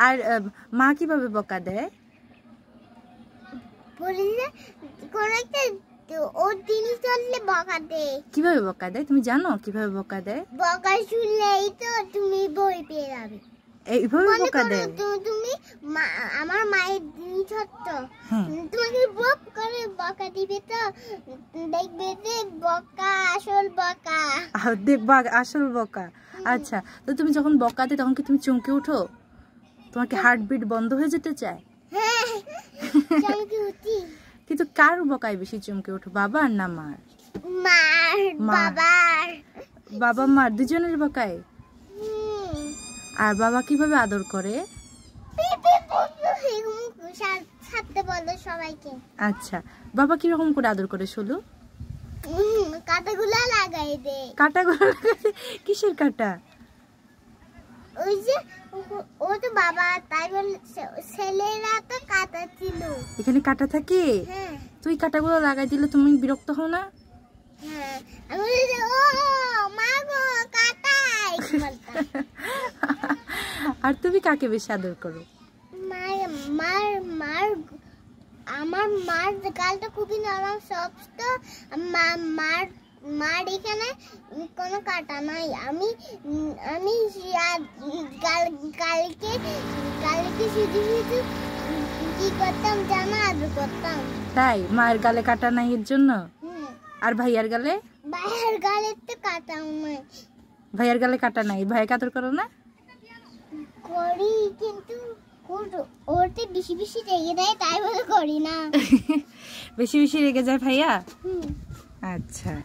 আর মা কিভাবে বকা দেয়? কিভাবে বকা দেয় তুমি জানো? কিভাবে বকা দেয়? বকা শুনলেই তো তুমি ভয় পেয়ে যাবে। এইভাবে বকা দেয়? তুমি আমার মায়ের দিন ছোট্ট, তোমাকে বকা দিবে তো দেখবে যে বকা আসল বকা। দেখবা আসল বকা। আচ্ছা, তো তুমি যখন বকা দেয় তখন কি তুমি চমকে ওঠো? তোমার কি হার্টবিট বন্ধ হয়ে যেতে চায়? হ্যাঁ, চমকে উঠি। কিন্তু কার বকায় বেশি চমকে ওঠো, বাবার না মার? মার। বাবার। বাবা মার দুজনের বকায়? আর বাবা কিভাবে আদর করে? সবাইকে। আচ্ছা, বাবা কিরকম করে আদর করে শোলু? কাঁটাগুলো লাগাই দে। কাঁটাগুলো লাগাই? কিসের কাঁটা? ওই যে ও তো বাবা, তাই বলে ছেলেরা তো কাঁটা ছিল। এখানে কাঁটা থাকে? হ্যাঁ। তুই কাঁটাগুলো লাগাই দিলে তুমি বিরক্ত হও না? হ্যাঁ, আমি বলি ও মা গো কাঁটাই বলতাম। আর তুমি কাকে বেশি আদর করো? আমার মার গালটা খুবই নরম, সফট। মার এখানে কোনো কাটা নাই। আমি কালকে শুধু কি করতাম জানো? আদর করতাম। তাই? মায়ের গালে কাটা নাই এর জন্য? আর ভাইয়ার গালে? ভাইয়ার গালে তো কাটা নাই। ভাইয়ার গালে কাটা নাই, ভাইয়াকে আদর করো না? করি, কিন্তু ওরতে বেশি বেশি রেগে দেয়, তাই বলে করি না। বেশি বেশি রেগে যায় ভাইয়া? আচ্ছা।